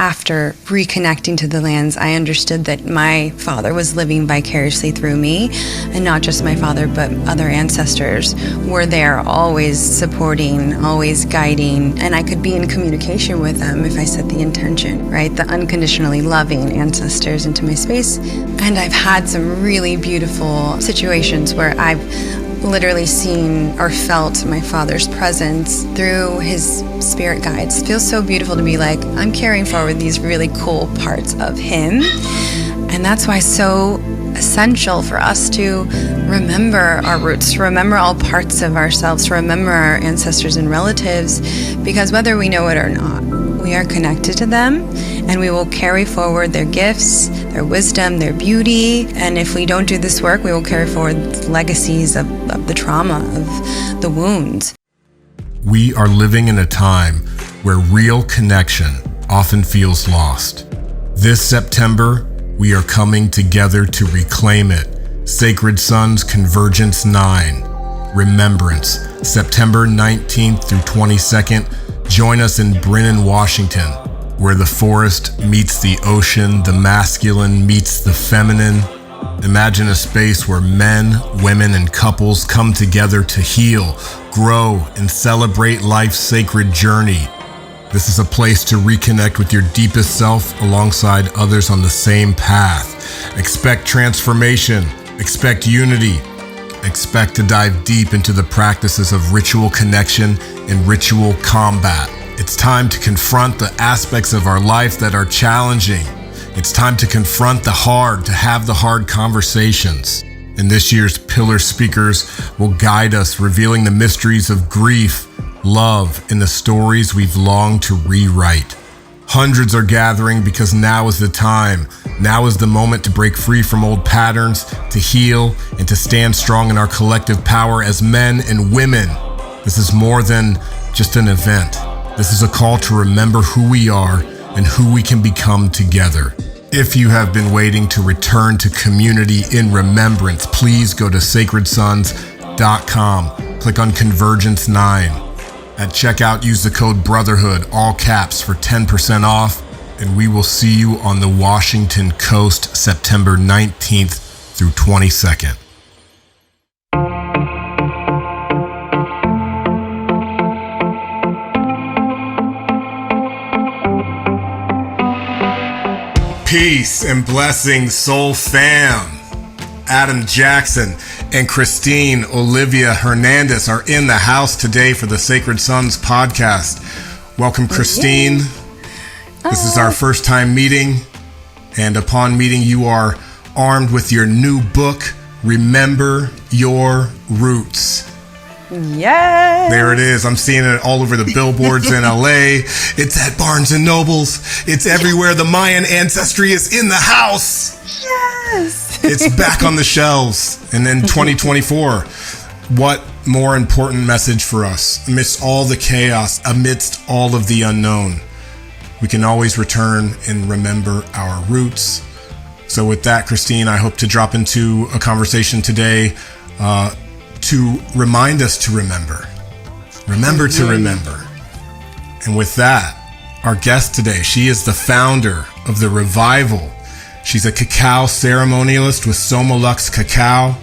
after reconnecting to the lands, I understood that my father was living vicariously through me, and not just my father, but other ancestors were there, always supporting, always guiding, and I could be in communication with them if I set the intention, right? The unconditionally loving ancestors into my space. And I've had some really beautiful situations where I've literally seen or felt my father's presence through his spirit guides. It feels so beautiful to be like, I'm carrying forward these really cool parts of him. And that's why it's so essential for us to remember our roots, to remember all parts of ourselves, to remember our ancestors and relatives, because whether we know it or not, we are connected to them, and we will carry forward their gifts, their wisdom, their beauty. And if we don't do this work, we will carry forward legacies of the trauma, of the wounds. We are living in a time where real connection often feels lost. This September, we are coming together to reclaim it. Sacred Sons Convergence 9, Remembrance, September 19th through 22nd. Join us in Brennan, Washington, where the forest meets the ocean, the masculine meets the feminine. Imagine a space where men, women, and couples come together to heal, grow, and celebrate life's sacred journey. This is a place to reconnect with your deepest self alongside others on the same path. Expect transformation, expect unity, expect to dive deep into the practices of ritual connection and ritual combat. It's time to confront the aspects of our life that are challenging. It's time to confront the hard, to have the hard conversations. And this year's pillar speakers will guide us, revealing the mysteries of grief, love, and the stories we've longed to rewrite. Hundreds are gathering because now is the time. Now is the moment to break free from old patterns, to heal, and to stand strong in our collective power as men and women. This is more than just an event. This is a call to remember who we are and who we can become together. If you have been waiting to return to community in remembrance, please go to sacredsons.com. Click on Convergence 9. At checkout, use the code BROTHERHOOD, all caps, for 10% off, and we will see you on the Washington coast September 19th through 22nd. Peace and blessings, soul fam. Adam Jackson and Christine Olivia Hernandez are in the house today for the Sacred Sons podcast. Welcome, Christine. This is our first time meeting, and upon meeting, you are armed with your new book, Remember Your Roots. Yes. There it is. I'm seeing it all over the billboards in LA. It's at Barnes and Nobles. It's everywhere. The Mayan ancestry is in the house. Yes. It's back on the shelves. And then 2024, what more important message for us? Amidst all the chaos, amidst all of the unknown, we can always return and remember our roots. So with that, Christine, I hope to drop into a conversation today to remind us to remember. Remember to remember. And with that, our guest today, she is the founder of The Revival. She's a cacao ceremonialist with Somalux Cacao.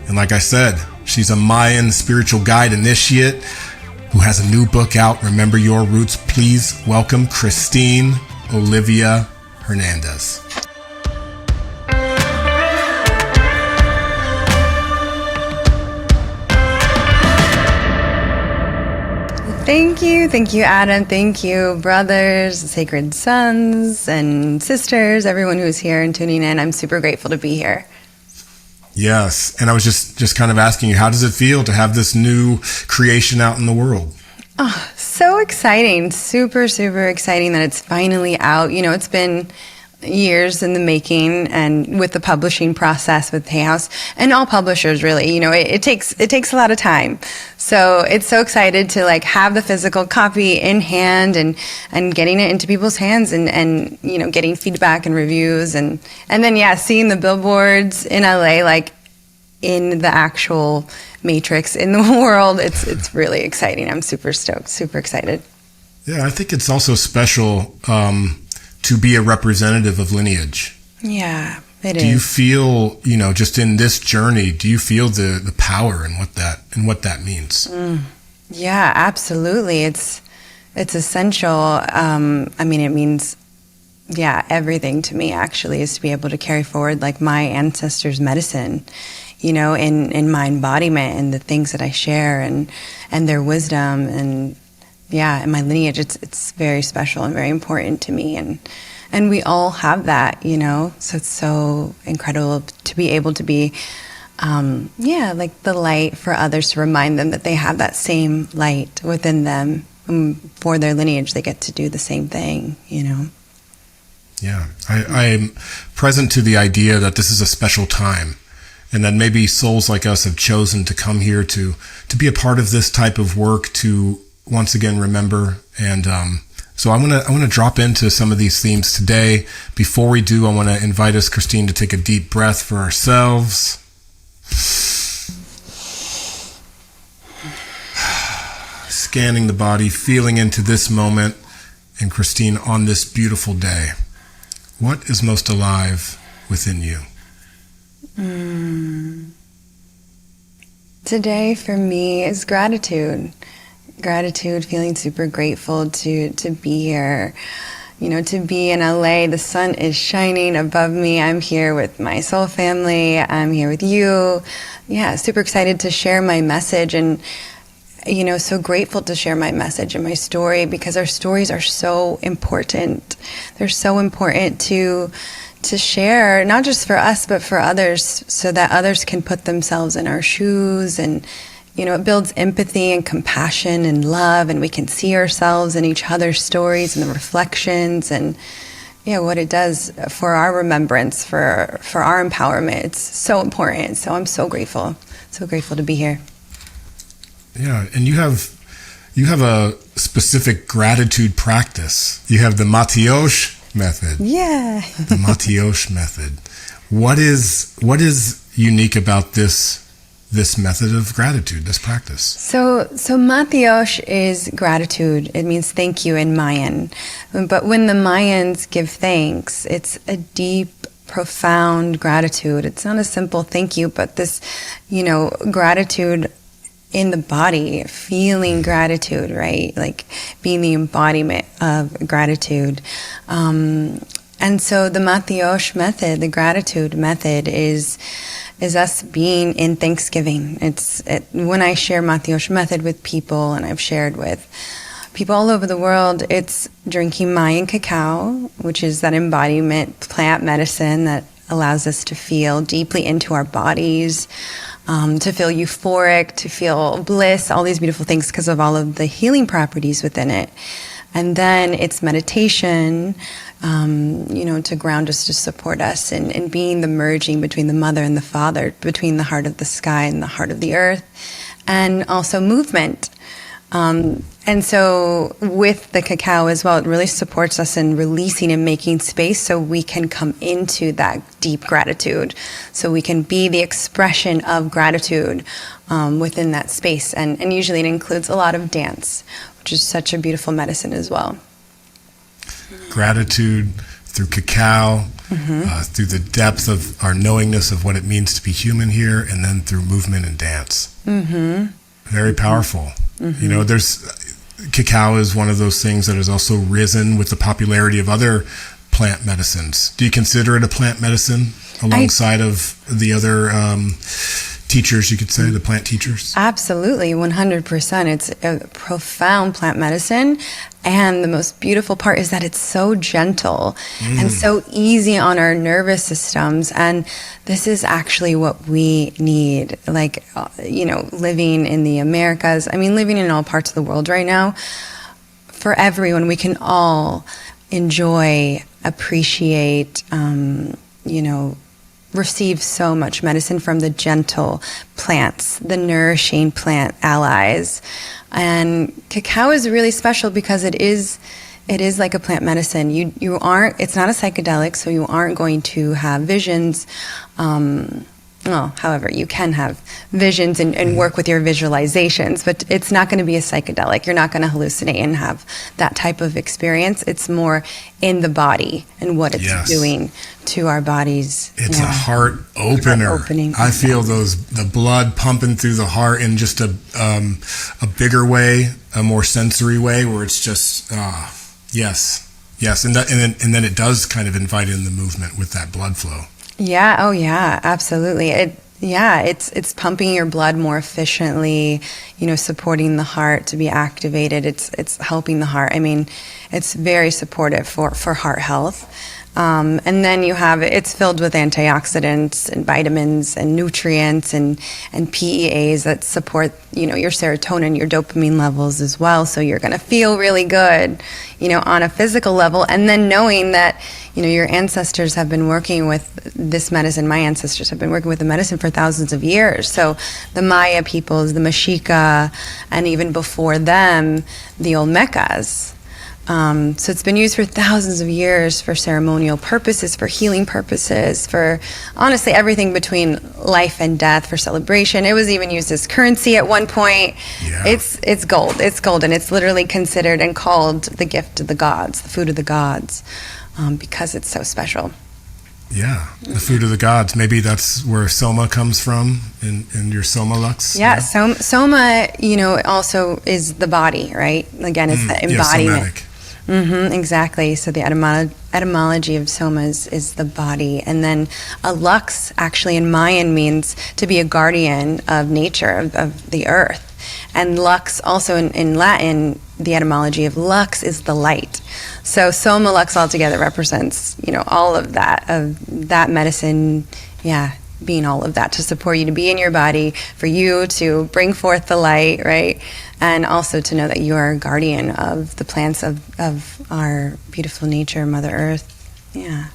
And like I said, she's a Mayan Spiritual Guide Initiate who has a new book out, Remember Your Roots. Please welcome Christine Olivia Hernandez. Thank you, Adam. Thank you, brothers, sacred sons and sisters, everyone who's here and tuning in. I'm super grateful to be here. Yes, and I was just kind of asking you, how does it feel to have this new creation out in the world? Oh, so exciting. Super, super exciting that it's finally out. You know, it's been years in the making, and with the publishing process with Hay House and all publishers, really, you know, it takes a lot of time. So it's so excited to like have the physical copy in hand and getting it into people's hands and you know, getting feedback and reviews and then seeing the billboards in LA, like in the actual matrix in the world. It's really exciting. I'm super stoked, super excited. Yeah, I think it's also special to be a representative of lineage. Yeah, it is. Do you feel, just in this journey, do you feel the power in what that means? Yeah, absolutely. It's essential. It means, everything to me actually is to be able to carry forward like my ancestors' medicine, in my embodiment and the things that I share and their wisdom and my lineage. It's very special and very important to me, and we all have that, so it's so incredible to be able to be like the light for others, to remind them that they have that same light within them. For their lineage, they get to do the same thing, Yeah, I'm present to the idea that this is a special time, and that maybe souls like us have chosen to come here to be a part of this type of work, to once again remember. And so I want to drop into some of these themes today. Before we do, I want to invite us, Christine, to take a deep breath for ourselves. Scanning the body, feeling into this moment. And Christine, on this beautiful day, what is most alive within you? Today for me is gratitude. Gratitude, feeling super grateful to be here. To be in LA, the sun is shining above me. I'm here with my soul family. I'm here with you. Yeah, super excited to share my message, and so grateful to share my message and my story, because our stories are so important. They're so important to share, not just for us, but for others, so that others can put themselves in our shoes. And, it builds empathy and compassion and love, and we can see ourselves in each other's stories and the reflections, and what it does for our remembrance, for our empowerment. It's so important. So I'm so grateful to be here. Yeah, and you have a specific gratitude practice. You have the Maltyox method. Yeah. The Maltyox method. What is unique about this method of gratitude, this practice? So Maltyox is gratitude. It means thank you in Mayan. But when the Mayans give thanks, it's a deep, profound gratitude. It's not a simple thank you, but this, gratitude in the body, feeling gratitude, right? Like being the embodiment of gratitude. And so the Maltyox method, the gratitude method, is us being in Thanksgiving. When I share Maltyox method with people, and I've shared with people all over the world, it's drinking Mayan cacao, which is that embodiment plant medicine that allows us to feel deeply into our bodies, to feel euphoric, to feel bliss, all these beautiful things because of all of the healing properties within it. And then it's meditation, to ground us, to support us in being the merging between the mother and the father, between the heart of the sky and the heart of the earth, and also movement. And so with the cacao as well, it really supports us in releasing and making space so we can come into that deep gratitude. So we can be the expression of gratitude within that space. And usually it includes a lot of dance, which is such a beautiful medicine as well. Gratitude through cacao, through the depth of our knowingness of what it means to be human here, and then through movement and dance. Very powerful. Cacao is one of those things that has also risen with the popularity of other plant medicines. Do you consider it a plant medicine alongside of the other teachers, you could say, the plant teachers? Absolutely, 100%. It's a profound plant medicine. And the most beautiful part is that it's so gentle and so easy on our nervous systems. And this is actually what we need. Like, living in the Americas, living in all parts of the world right now, for everyone, we can all enjoy, appreciate, receive so much medicine from the gentle plants, the nourishing plant allies. And cacao is really special because it is like a plant medicine. It's not a psychedelic, so you aren't going to have visions. however, you can have visions and work with your visualizations, but it's not going to be a psychedelic. You're not going to hallucinate and have that type of experience. It's more in the body and what it's doing to our bodies. It's a heart opener. I feel the blood pumping through the heart in just a bigger way, a more sensory way, where it's just yes, and then it does kind of invite in the movement with that blood flow. Yeah. Oh, yeah. Absolutely. It's pumping your blood more efficiently. Supporting the heart to be activated. It's helping the heart. I mean, it's very supportive for heart health. And then it's filled with antioxidants and vitamins and nutrients and PEAs that support, your serotonin, your dopamine levels as well. So you're going to feel really good, on a physical level. And then knowing that, your ancestors have been working with this medicine. My ancestors have been working with the medicine for thousands of years. So the Maya peoples, the Mexica, and even before them, the Olmecas. So it's been used for thousands of years for ceremonial purposes, for healing purposes, for honestly everything between life and death, for celebration. It was even used as currency at one point. Yeah. It's gold. It's gold, and it's literally considered and called the gift of the gods, the food of the gods, because it's so special. Yeah, the food of the gods. Maybe that's where Soma comes from in your Somalux. Yeah, Soma, also is the body, right? Again, it's the embodiment. Exactly. So the etymology of Soma is the body. And then a lux actually in Mayan means to be a guardian of nature, of the earth. And lux also in Latin, the etymology of lux is the light. So Soma Lux altogether represents, all of that medicine, being all of that to support you to be in your body, for you to bring forth the light, right? And also to know that you are a guardian of the plants of our beautiful nature, Mother Earth. Yeah.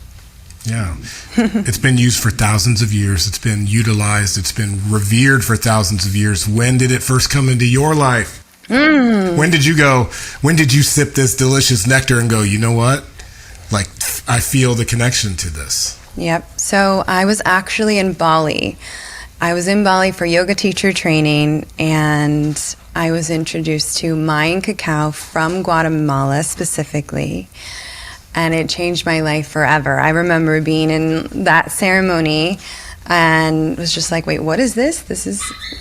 Yeah. It's been used for thousands of years. It's been utilized. It's been revered for thousands of years. When did it first come into your life? When did you sip this delicious nectar and go, you know what? Like, I feel the connection to this. Yep. So I was actually in Bali. I was in Bali for yoga teacher training, and I was introduced to Mayan cacao from Guatemala specifically, and it changed my life forever. I remember being in that ceremony and was just like, wait, what is this?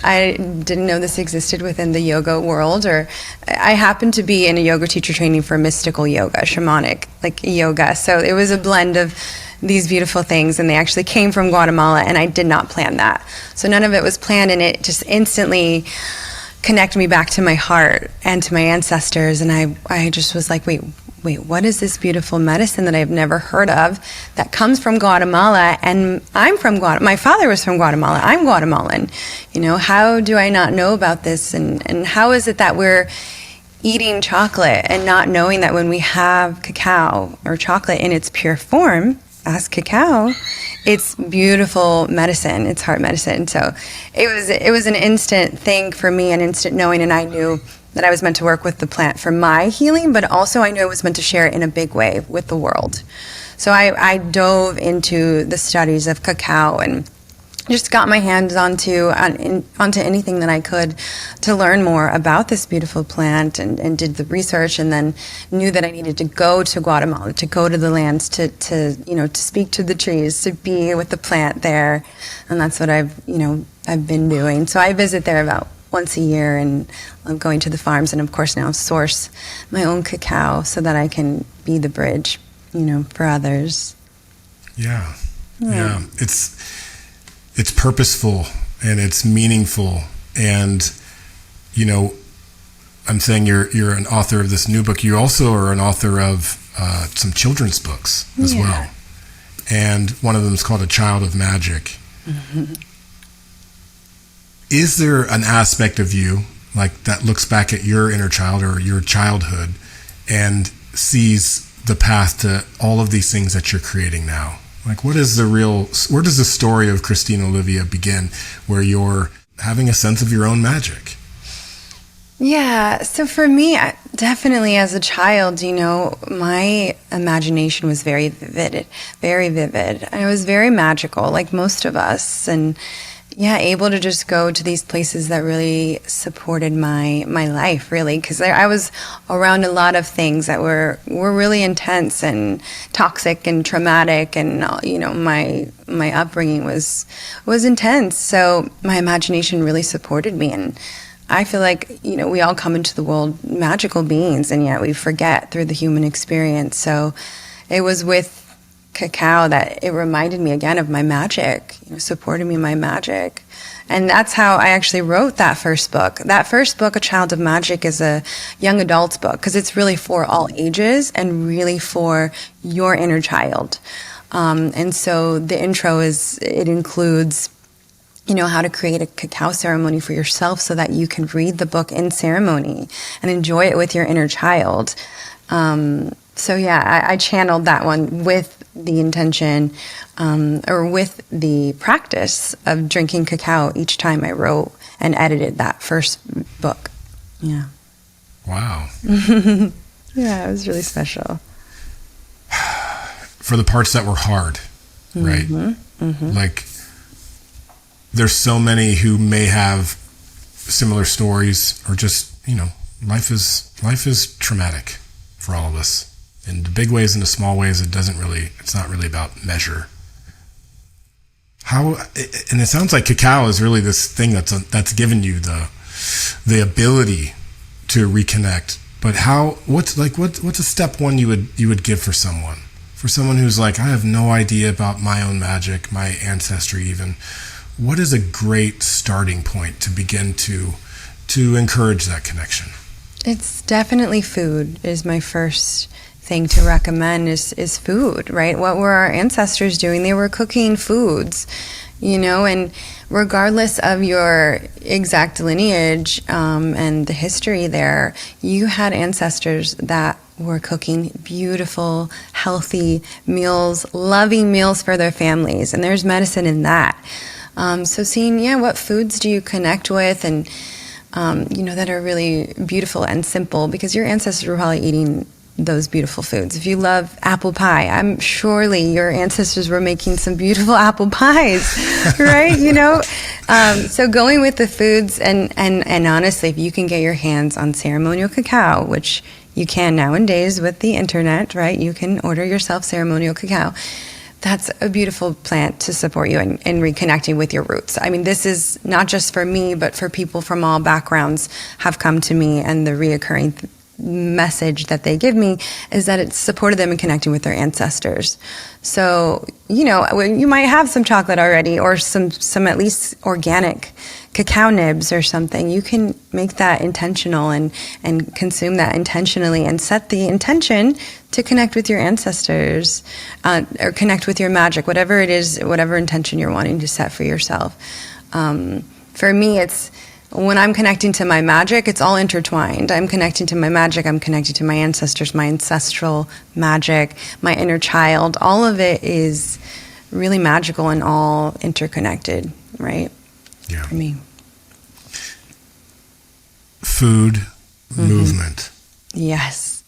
I didn't know this existed within the yoga world. Or I happened to be in a yoga teacher training for mystical yoga, shamanic like yoga. So it was a blend of these beautiful things, and they actually came from Guatemala, and I did not plan that. So none of it was planned, and it just instantly connected me back to my heart and to my ancestors. And I just was like, wait, what is this beautiful medicine that I've never heard of that comes from Guatemala? And I'm from Guatemala. My father was from Guatemala. I'm Guatemalan. How do I not know about this? And how is it that we're eating chocolate and not knowing that when we have cacao or chocolate in its pure form, as cacao, it's beautiful medicine. It's heart medicine. So it was an instant thing for me, an instant knowing, and I knew that I was meant to work with the plant for my healing, but also I knew I was meant to share it in a big way with the world. So I dove into the studies of cacao and just got my hands onto anything that I could to learn more about this beautiful plant, and did the research, and then knew that I needed to go to Guatemala, to go to the lands, to speak to the trees, to be with the plant there. And that's what I've been doing. So I visit there about once a year, and I'm going to the farms, and of course now source my own cacao so that I can be the bridge, for others. Yeah. It's purposeful and it's meaningful. And, I'm saying you're an author of this new book. You also are an author of some children's books as well. And one of them is called A Child of Magic. Mm-hmm. Is there an aspect of you like that looks back at your inner child or your childhood and sees the path to all of these things that you're creating now? Like, where does the story of Christine Olivia begin, where you're having a sense of your own magic? Yeah, so for me, definitely as a child, my imagination was very vivid, very vivid. And it was very magical, like most of us. And yeah, able to just go to these places that really supported my life, really, because I was around a lot of things that were really intense and toxic and traumatic, and my upbringing was intense. So my imagination really supported me, and I feel like, we all come into the world magical beings, and yet we forget through the human experience. So it was with cacao that it reminded me again of my magic, supported me in my magic. And that's how I actually wrote that first book. That first book, A Child of Magic, is a young adult's book because it's really for all ages and really for your inner child. And so the intro it includes how to create a cacao ceremony for yourself so that you can read the book in ceremony and enjoy it with your inner child. So yeah, I channeled that one with the intention or with the practice of drinking cacao each time I wrote and edited that first book. Yeah. Wow. Yeah, it was really special. For the parts that were hard, right? Like, there's so many who may have similar stories, or just, life is traumatic for all of us. In the big ways and the small ways, it's not really about measure. And it sounds like cacao is really this thing that's given you the ability to reconnect. But what's a step one you would give for someone who's like, I have no idea about my own magic, my ancestry even. What is a great starting point to begin to encourage that connection? It's definitely food is my first thing to recommend is food, right? What were our ancestors doing? They were cooking foods, and regardless of your exact lineage and the history there, you had ancestors that were cooking beautiful, healthy meals, loving meals for their families, and there's medicine in that. So seeing, what foods do you connect with, and that are really beautiful and simple, because your ancestors were probably eating those beautiful foods. If you love apple pie, I'm surely your ancestors were making some beautiful apple pies, right? So going with the foods, and honestly, if you can get your hands on ceremonial cacao, which you can nowadays with the internet, right? You can order yourself ceremonial cacao. That's a beautiful plant to support you in reconnecting with your roots. I mean, this is not just for me, but for people from all backgrounds have come to me, and the reoccurring message that they give me is that it's supported them in connecting with their ancestors. So, you might have some chocolate already, or some at least organic cacao nibs or something. You can make that intentional and consume that intentionally, and set the intention to connect with your ancestors or connect with your magic, whatever it is, whatever intention you're wanting to set for yourself. For me, it's when I'm connecting to my magic, it's all intertwined. I'm connecting to my magic, I'm connecting to my ancestors, my ancestral magic, my inner child. All of it is really magical and all interconnected, right? Yeah. For me. Food, movement. Yes.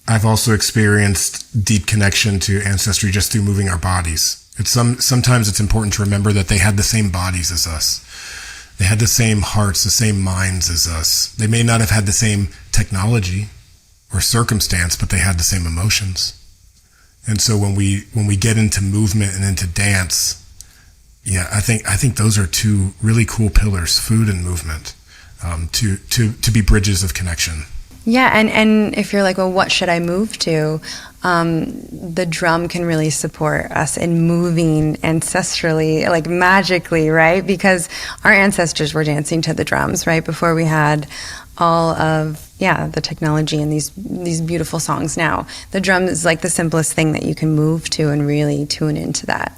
I've also experienced deep connection to ancestry just through moving our bodies. Sometimes it's important to remember that they had the same bodies as us. They had the same hearts, the same minds as us. They may not have had the same technology or circumstance, but they had the same emotions. And so when we get into movement and into dance, I think those are two really cool pillars, food and movement, to be bridges of connection. Yeah, and if you're like, well, what should I move to? The drum can really support us in moving ancestrally, like magically, right? Because our ancestors were dancing to the drums, right? Before we had all of, the technology and these beautiful songs now. The drum is like the simplest thing that you can move to and really tune into that.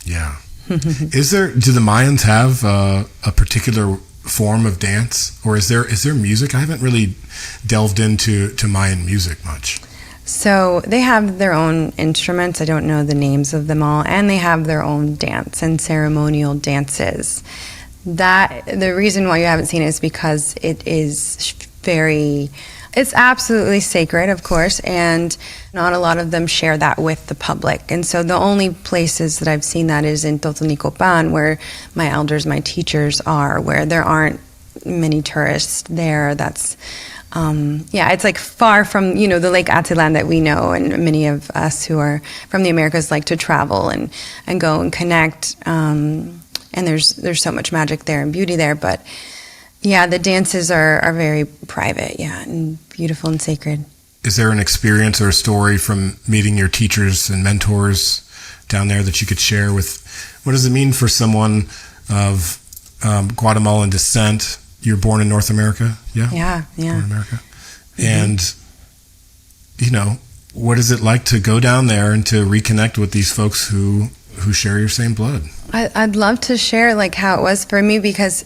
Yeah. Do the Mayans have a particular form of dance, or is there music? I haven't really delved into Mayan music much. So they have their own instruments. I don't know the names of them all, and they have their own dance and ceremonial dances. That the reason why you haven't seen it is because it is it's absolutely sacred, of course, and not a lot of them share that with the public. And so the only places that I've seen that is in Totonicapán, where my elders, my teachers are, where there aren't many tourists there. That's it's like far from, the Lake Atitlan that we know, and many of us who are from the Americas like to travel and go and connect. And there's so much magic there and beauty there, but yeah, the dances are very private, and beautiful and sacred. Is there an experience or a story from meeting your teachers and mentors down there that you could share with? What does it mean for someone of Guatemalan descent? You're born in North America? Yeah. Born in America. Mm-hmm. And, what is it like to go down there and to reconnect with these folks who share your same blood? I'd love to share like how it was for me, because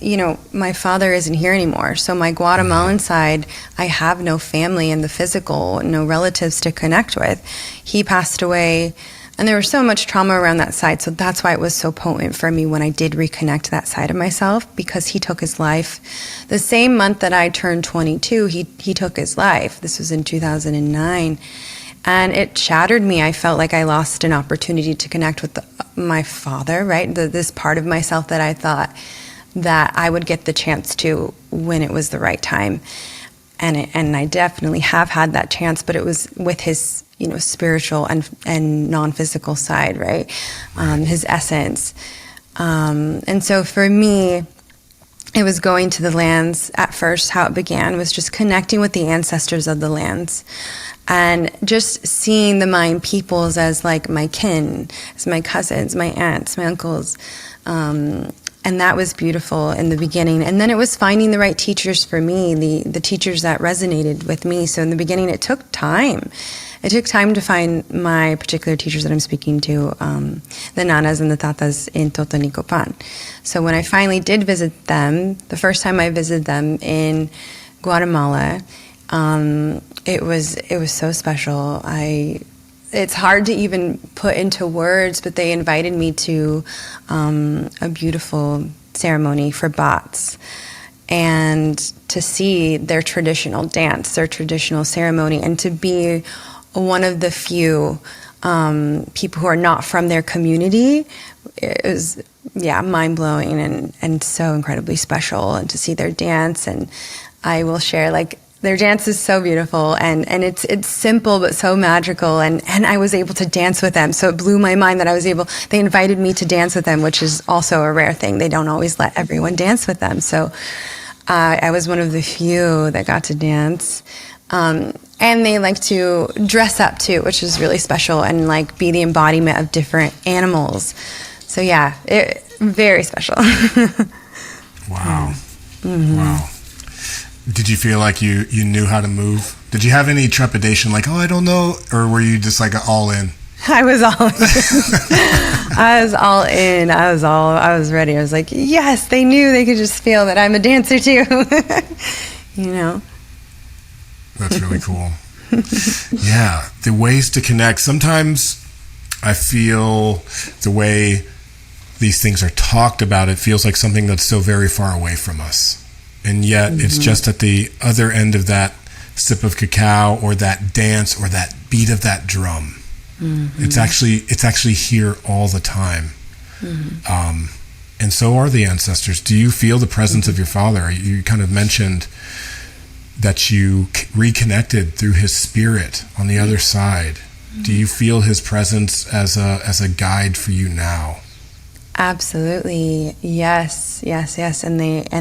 my father isn't here anymore, so my Guatemalan side, I have no family in the physical, no relatives to connect with. He passed away, and there was so much trauma around that side, so that's why it was so potent for me when I did reconnect that side of myself, because he took his life the same month that I turned 22. He took his life. This was in 2009. And it shattered me. I felt like I lost an opportunity to connect with my father, right? This part of myself that I thought that I would get the chance to when it was the right time. And I definitely have had that chance, but it was with his, spiritual and non-physical side, right? His essence. And so for me, it was going to the lands at first. How it began was just connecting with the ancestors of the lands. And just seeing the Mayan peoples as like my kin, as my cousins, my aunts, my uncles. And that was beautiful in the beginning. And then it was finding the right teachers for me, the teachers that resonated with me. So in the beginning, it took time. It took time to find my particular teachers that I'm speaking to, the nanas and the tatas in Totonicapán. So when I finally did visit them, the first time I visited them in Guatemala, it was so special. It's hard to even put into words, but they invited me to a beautiful ceremony for bats, and to see their traditional dance, their traditional ceremony, and to be one of the few people who are not from their community. It was mind-blowing and so incredibly special, and to see their dance. And I will share, like, their dance is so beautiful, and it's simple but so magical, and I was able to dance with them, so it blew my mind that they invited me to dance with them, which is also a rare thing. They don't always let everyone dance with them, so I was one of the few that got to dance. And they like to dress up too, which is really special, and like be the embodiment of different animals. So very special. Wow. Mm-hmm. Wow. Did you feel like you knew how to move? Did you have any trepidation, like, I don't know? Or were you just like all in? I was all in. I was all in. I was ready. I was like, yes, they knew. They could just feel that I'm a dancer too. That's really cool. Yeah. The ways to connect. Sometimes I feel the way these things are talked about, it feels like something that's so very far away from us. And yet it's just at the other end of that sip of cacao, or that dance, or that beat of that drum. Mm-hmm. It's actually here all the time. Mm-hmm. And so are the ancestors. Do you feel the presence of your father? You kind of mentioned that you reconnected through his spirit on the other side. Mm-hmm. Do you feel his presence as a guide for you now? Absolutely. Yes. And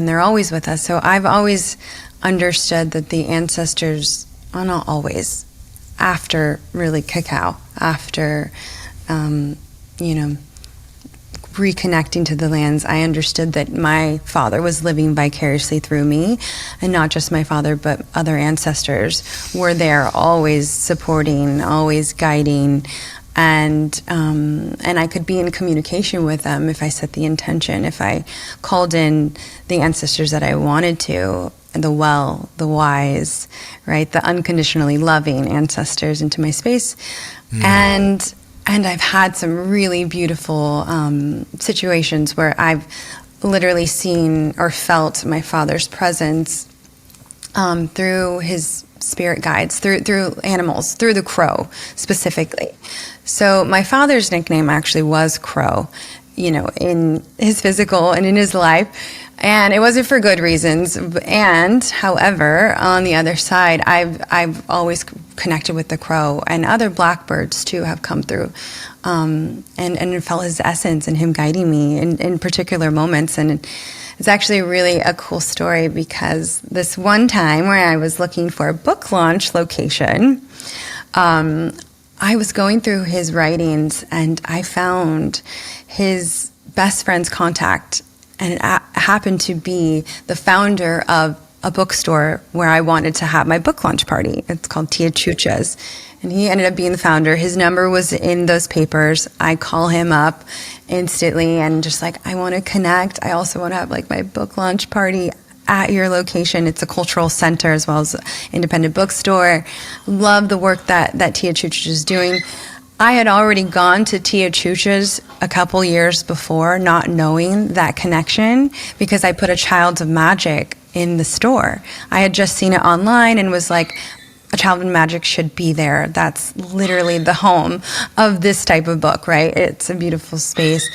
they're always with us. So I've always understood that the ancestors, not always, after really cacao, after, reconnecting to the lands, I understood that my father was living vicariously through me, and not just my father, but other ancestors were there, always supporting, always guiding. And I could be in communication with them if I set the intention, if I called in the ancestors that I wanted to, the well, the wise, right, the unconditionally loving ancestors into my space. And I've had some really beautiful situations where I've literally seen or felt my father's presence through his spirit guides, through animals, through the crow specifically. So my father's nickname actually was Crow, in his physical and in his life. And it wasn't for good reasons. And however, on the other side, I've always connected with the crow, and other blackbirds too have come through, and felt his essence and him guiding me in particular moments. And it's actually really a cool story, because this one time where I was looking for a book launch location, I was going through his writings and I found his best friend's contact, and it happened to be the founder of a bookstore where I wanted to have my book launch party. It's called Tia Chucha's, and he ended up being the founder. His number was in those papers. I call him up instantly and just like, I want to connect. I also want to have like my book launch party at your location. It's a cultural center as well as an independent bookstore. Love the work that Tia Chucha's is doing. I had already gone to Tia Chucha's a couple years before, not knowing that connection, because I put a Child of Magic in the store. I had just seen it online and was like, a Child of Magic should be there. That's literally the home of this type of book, right? It's a beautiful space.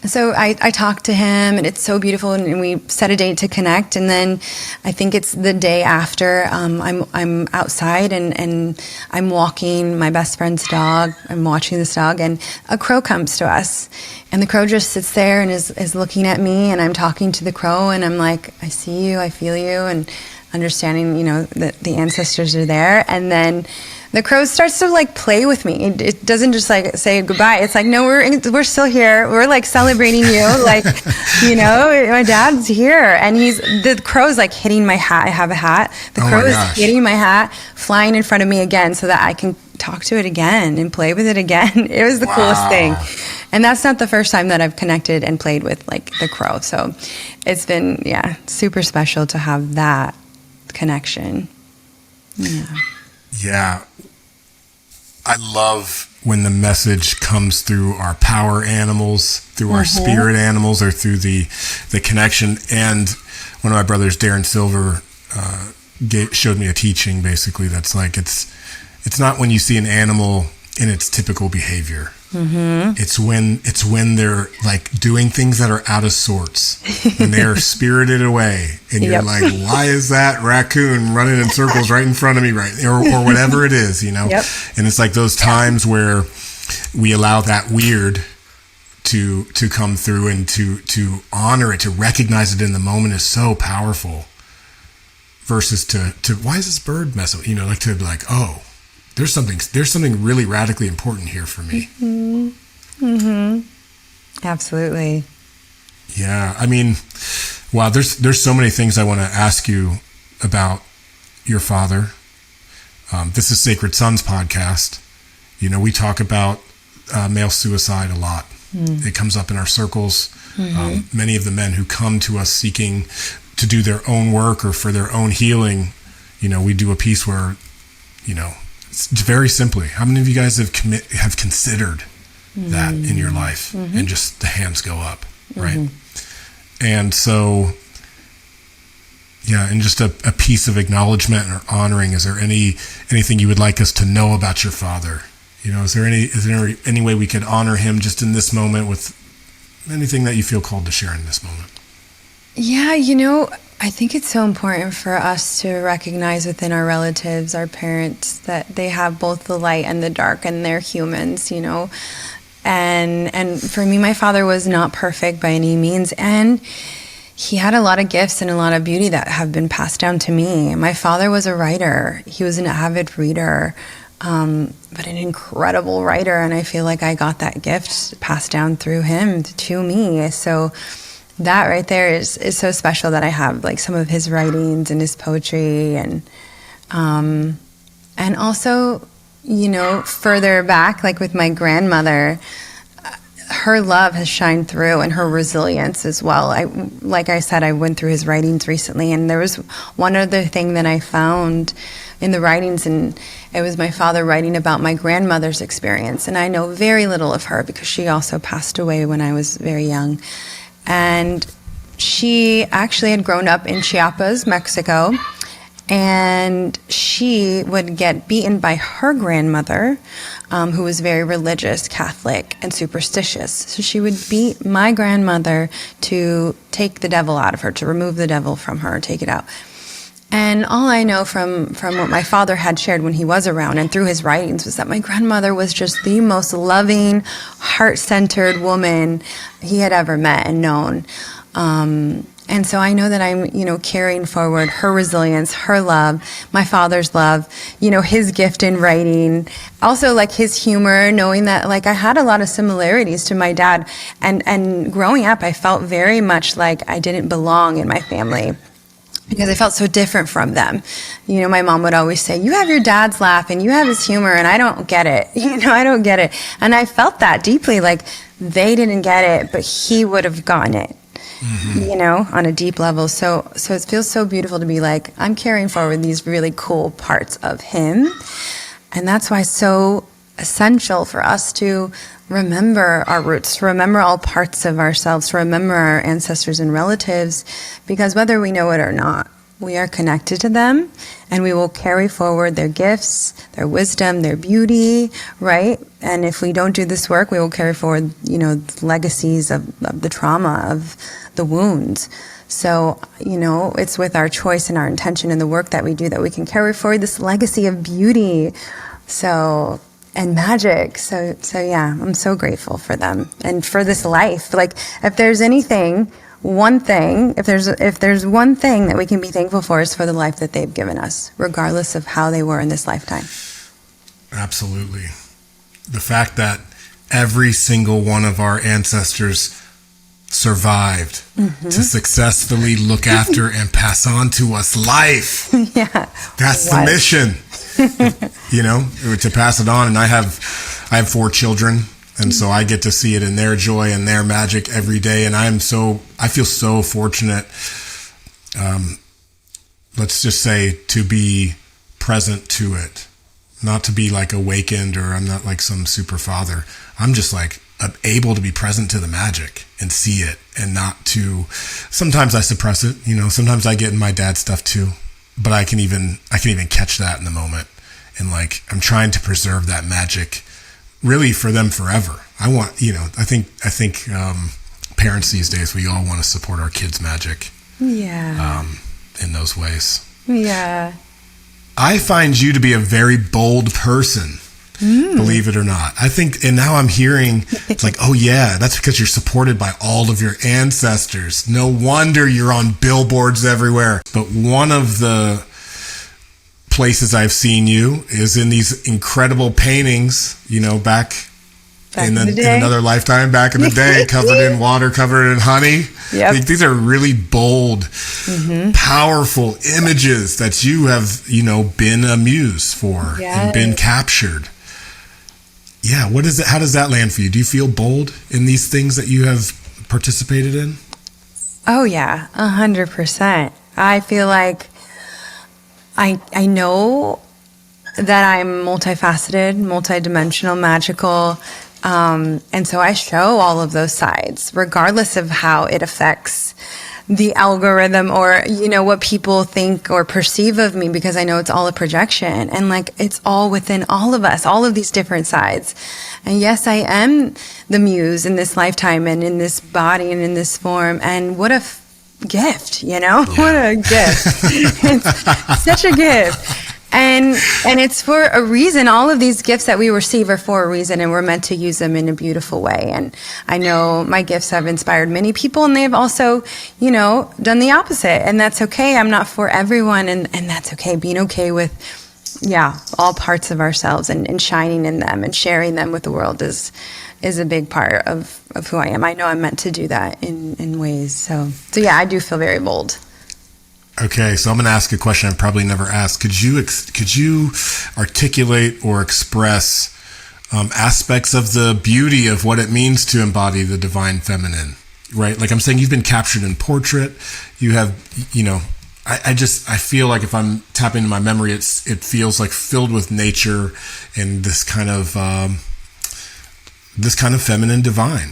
So I talked to him, and it's so beautiful, and we set a date to connect. And then I think it's the day after, I'm outside and I'm walking my best friend's dog. I'm watching this dog, and a crow comes to us, and the crow just sits there and is looking at me, and I'm talking to the crow, and I'm like, I see you, I feel you, and understanding, that the ancestors are there. And then the crow starts to like play with me. It doesn't just like say goodbye. It's like, no, we're still here. We're like celebrating you. Like, my dad's here. And the crow's like hitting my hat. I have a hat. The crow is hitting my hat, flying in front of me again so that I can talk to it again and play with it again. It was the coolest thing. And that's not the first time that I've connected and played with like the crow. So it's been, super special to have that connection. Yeah. I love when the message comes through our power animals, through our spirit animals, or through the connection. And one of my brothers, Darren Silver, showed me a teaching basically that's like, it's not when you see an animal in its typical behavior. It's when they're like doing things that are out of sorts, and they're spirited away, and you're like, why is that raccoon running in circles right in front of me, right, or whatever it is, And it's like those times where we allow that weird to come through, and to honor it, to recognize it in the moment is so powerful. Versus to why is this bird messing? Like to be like, oh, there's something really radically important here for me. Absolutely. Yeah, I mean, wow. There's so many things I want to ask you about your father. This is Sacred Sons podcast. We talk about male suicide a lot. It comes up in our circles. Many of the men who come to us seeking to do their own work or for their own healing, we do a piece where, it's very simply, how many of you guys have considered that in your life, and just the hands go up, right? And so, and just a piece of acknowledgement or honoring. Is there anything you would like us to know about your father? Is there any way we could honor him just in this moment with anything that you feel called to share in this moment? Yeah, I think it's so important for us to recognize within our relatives, our parents, that they have both the light and the dark, and they're humans, And for me, my father was not perfect by any means, and he had a lot of gifts and a lot of beauty that have been passed down to me. My father was a writer. He was an avid reader, but an incredible writer, and I feel like I got that gift passed down through him to me. So that right there is so special, that I have like some of his writings and his poetry, and also, further back, like with my grandmother, her love has shined through, and her resilience as well. Like I said, I went through his writings recently, and there was one other thing that I found in the writings, and it was my father writing about my grandmother's experience. And I know very little of her because she also passed away when I was very young. And she actually had grown up in Chiapas, Mexico, and she would get beaten by her grandmother, who was very religious, Catholic, and superstitious. So she would beat my grandmother to take the devil out of her, to remove the devil from her, take it out. And all I know from what my father had shared when he was around and through his writings was that my grandmother was just the most loving, heart-centered woman he had ever met and known. And so I know that I'm, carrying forward her resilience, her love, my father's love, his gift in writing, also like his humor, knowing that like I had a lot of similarities to my dad. And growing up, I felt very much like I didn't belong in my family, because I felt so different from them. My mom would always say, you have your dad's laugh and you have his humor and I don't get it. I don't get it. And I felt that deeply, like they didn't get it, but he would have gotten it, on a deep level. So it feels so beautiful to be like, I'm carrying forward these really cool parts of him. And that's why it's so essential for us to remember our roots, to remember all parts of ourselves, to remember our ancestors and relatives, because whether we know it or not, we are connected to them, and we will carry forward their gifts, their wisdom, their beauty, right? And if we don't do this work, we will carry forward, the legacies of the trauma, of the wounds. So, it's with our choice and our intention and the work that we do that we can carry forward this legacy of beauty. And magic. So yeah, I'm so grateful for them and for this life. Like, if there's one thing that we can be thankful for, is for the life that they've given us, regardless of how they were in this lifetime. Absolutely. The fact that every single one of our ancestors survived to successfully look after and pass on to us life. Yeah. That's the mission. To pass it on. And I have 4 children, and so I get to see it in their joy and their magic every day. And I feel so fortunate, let's just say, to be present to it, not to be like awakened, or I'm not like some super father. I'm just like able to be present to the magic and see it, and not to, sometimes I suppress it, sometimes I get in my dad's stuff too, but I can even catch that in the moment. And like, I'm trying to preserve that magic really for them forever. I want, I think parents these days, we all want to support our kids' magic. Yeah. In those ways. Yeah. I find you to be a very bold person, believe it or not. I think, and now I'm hearing, it's like, oh yeah, that's because you're supported by all of your ancestors. No wonder you're on billboards everywhere. But one of the places I've seen you is in these incredible paintings, back in another lifetime, back in the day, covered in water, covered in honey. Yep. These are really bold, powerful images that you have, been a muse for and been captured. Yeah. What is it? How does that land for you? Do you feel bold in these things that you have participated in? Oh yeah, 100%. I feel like I know that I'm multifaceted, multidimensional, magical. And so I show all of those sides, regardless of how it affects the algorithm or, what people think or perceive of me, because I know it's all a projection, and like, it's all within all of us, all of these different sides. And yes, I am the muse in this lifetime and in this body and in this form. And what a gift, Yeah. What a gift. It's such a gift. And it's for a reason. All of these gifts that we receive are for a reason, and we're meant to use them in a beautiful way. And I know my gifts have inspired many people, and they've also, done the opposite. And that's okay. I'm not for everyone, and that's okay. Being okay with, all parts of ourselves and shining in them and sharing them with the world is a big part of who I am. I know I'm meant to do that in ways. So yeah, I do feel very bold. Okay, so I'm going to ask a question I've probably never asked. Could you articulate or express aspects of the beauty of what it means to embody the divine feminine? Right, like I'm saying, you've been captured in portrait. You have, I feel like if I'm tapping into my memory, it feels like filled with nature and this kind of feminine divine.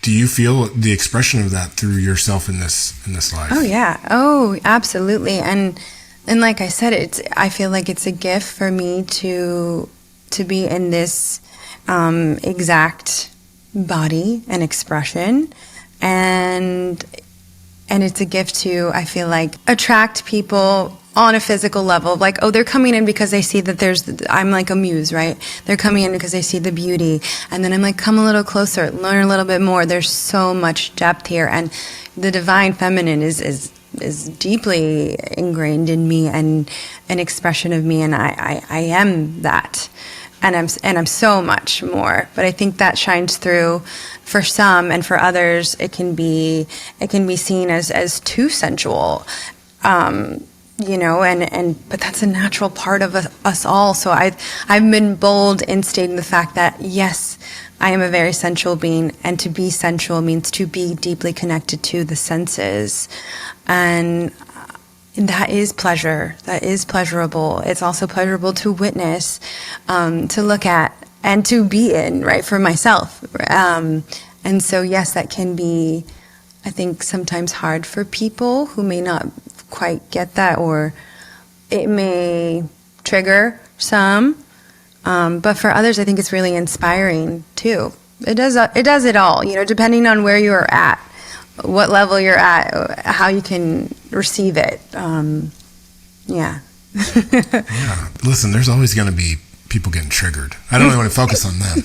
Do you feel the expression of that through yourself in this life? Oh yeah. Oh, absolutely. And like I said, I feel like it's a gift for me to be in this exact body and expression, and it's a gift to, I feel like, attract people on a physical level. Like, oh, they're coming in because they see that I'm like a muse, right? They're coming in because they see the beauty. And then I'm like, come a little closer, learn a little bit more. There's so much depth here. And the divine feminine is deeply ingrained in me and an expression of me. And I am that. And I'm so much more. But I think that shines through for some, and for others, it can be seen as too sensual. But that's a natural part of us all. So I've been bold in stating the fact that, yes, I am a very sensual being, and to be sensual means to be deeply connected to the senses. And that is pleasure. That is pleasurable. It's also pleasurable to witness, to look at, and to be in, right, for myself. And so, yes, that can be, I think, sometimes hard for people who may not quite get that, or it may trigger some, but for others I think it's really inspiring too. It does it all, depending on where you're at, what level you're at, how you can receive it. Yeah. Listen, there's always going to be people getting triggered. I don't really want to focus on them.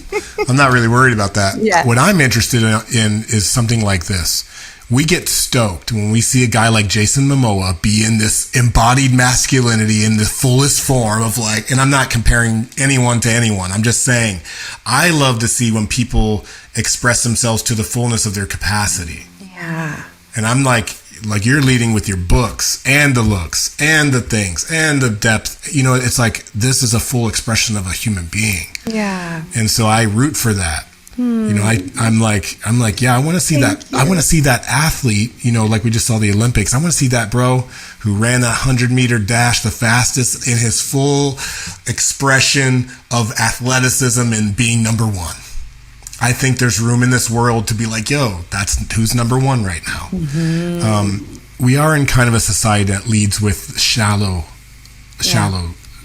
I'm not really worried about that. Yeah. What I'm interested in is something like this. We get stoked when we see a guy like Jason Momoa be in this embodied masculinity in the fullest form of, like, and I'm not comparing anyone to anyone. I'm just saying, I love to see when people express themselves to the fullness of their capacity. Yeah. And I'm like you're leading with your books and the looks and the things and the depth. It's like, this is a full expression of a human being. Yeah. And so I root for that. I'm like, yeah, I want to see that. I want to see that athlete, like we just saw the Olympics. I want to see that bro who ran that 100-meter dash the fastest in his full expression of athleticism and being number one. I think there's room in this world to be like, yo, that's who's number one right now. Mm-hmm. We are in kind of a society that leads with shallow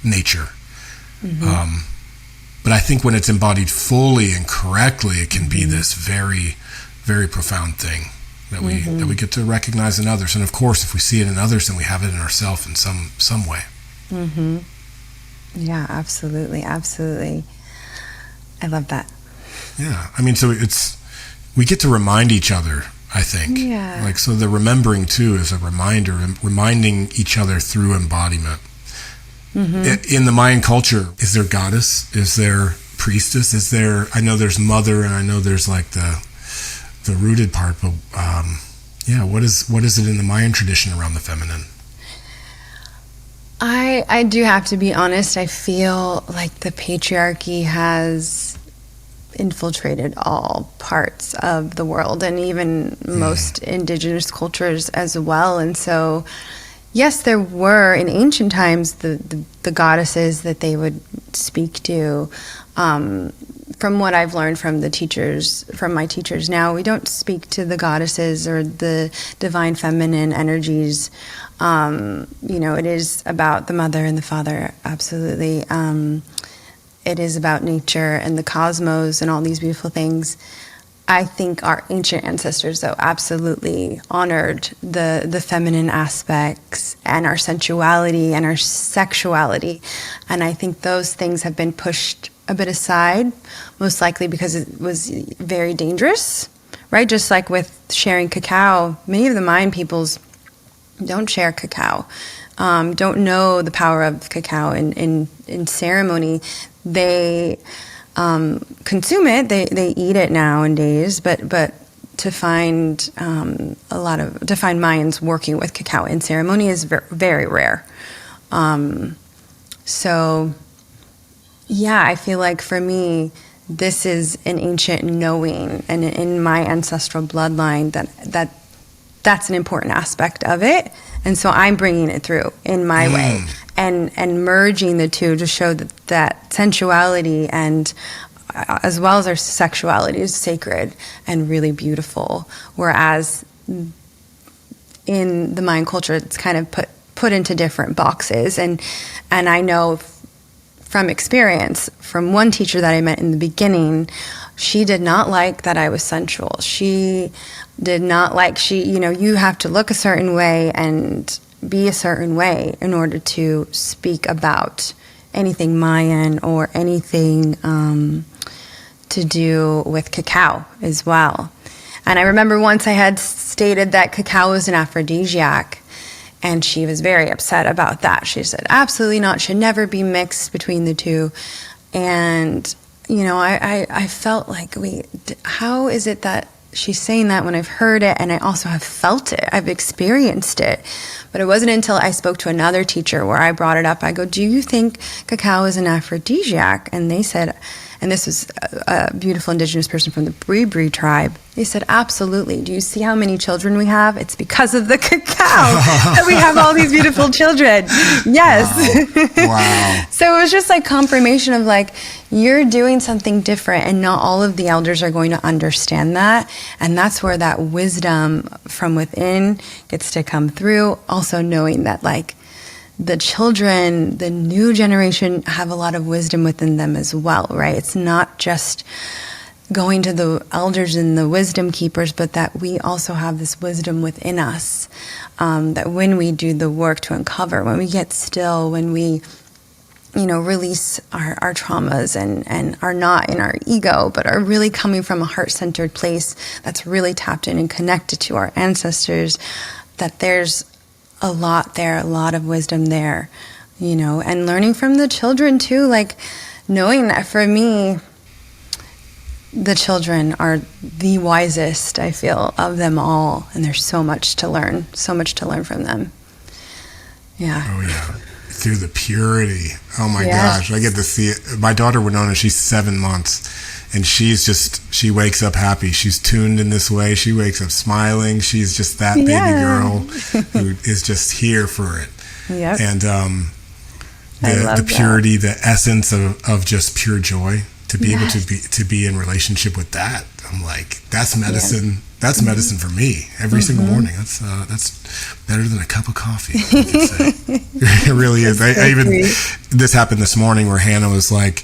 nature. Mm-hmm. But I think when it's embodied fully and correctly, it can be this very, very profound thing that we get to recognize in others. And of course, if we see it in others, then we have it in ourselves in some way. Mm-hmm. Yeah, absolutely, absolutely. I love that. Yeah, I mean, so we get to remind each other, I think. Yeah. Like, so the remembering too is a reminder, reminding each other through embodiment. Mm-hmm. In the Mayan culture, is there goddess? Is there priestess? I know there's mother, and I know there's like the rooted part, but what is it in the Mayan tradition around the feminine? I do have to be honest, I feel like the patriarchy has infiltrated all parts of the world, and even most indigenous cultures as well. And so, yes, there were in ancient times the goddesses that they would speak to. From what I've learned from my teachers now, we don't speak to the goddesses or the divine feminine energies. It is about the mother and the father, absolutely. It is about nature and the cosmos and all these beautiful things. I think our ancient ancestors, though, absolutely honored the feminine aspects and our sensuality and our sexuality. And I think those things have been pushed a bit aside, most likely because it was very dangerous, right? Just like with sharing cacao, many of the Mayan peoples don't share cacao, don't know the power of cacao in ceremony. They consume it, they eat it nowadays, but to find Mayans working with cacao in ceremony is very rare. So yeah, I feel like for me, this is an ancient knowing, and in my ancestral bloodline, that's an important aspect of it. And so I'm bringing it through in my way and merging the two to show that sensuality and as well as our sexuality, is sacred and really beautiful. Whereas in the Mayan culture, it's kind of put into different boxes. And I know from experience, from one teacher that I met in the beginning, she did not like that I was sensual. She did not like, you have to look a certain way and be a certain way in order to speak about anything Mayan or anything to do with cacao as well. And I remember once I had stated that cacao was an aphrodisiac, and she was very upset about that. She said, absolutely not, should never be mixed between the two. And, I felt like, wait, how is it that she's saying that when I've heard it and I also have felt it, I've experienced it? But it wasn't until I spoke to another teacher where I brought it up. I go, do you think cacao is an aphrodisiac? And they said, and this was a beautiful Indigenous person from the Bree tribe, they said, absolutely. Do you see how many children we have? It's because of the cacao that we have all these beautiful children. Yes. Wow. So it was just like confirmation of like, you're doing something different, and not all of the elders are going to understand that. And that's where that wisdom from within gets to come through. Also knowing that like, the children, the new generation, have a lot of wisdom within them as well, right? It's not just going to the elders and the wisdom keepers, but that we also have this wisdom within us, that when we do the work to uncover, when we get still, when we, release our traumas and are not in our ego, but are really coming from a heart-centered place that's really tapped in and connected to our ancestors, that there's a lot there, a lot of wisdom there, and learning from the children too, like knowing that for me, the children are the wisest, I feel, of them all. And there's so much to learn from them. Yeah. Oh yeah. Through the purity. Oh my Yes. gosh. I get to see it. My daughter Winona, she's 7 months. And she wakes up happy. She's tuned in this way. She wakes up smiling. She's just that baby girl who is just here for it. Yep. And I love the purity, the essence of just pure joy, to be able to be in relationship with that. I'm like, that's medicine. Yeah. That's medicine for me every single morning. That's better than a cup of coffee, I could say. It really is. I even, this happened this morning where Hannah was like,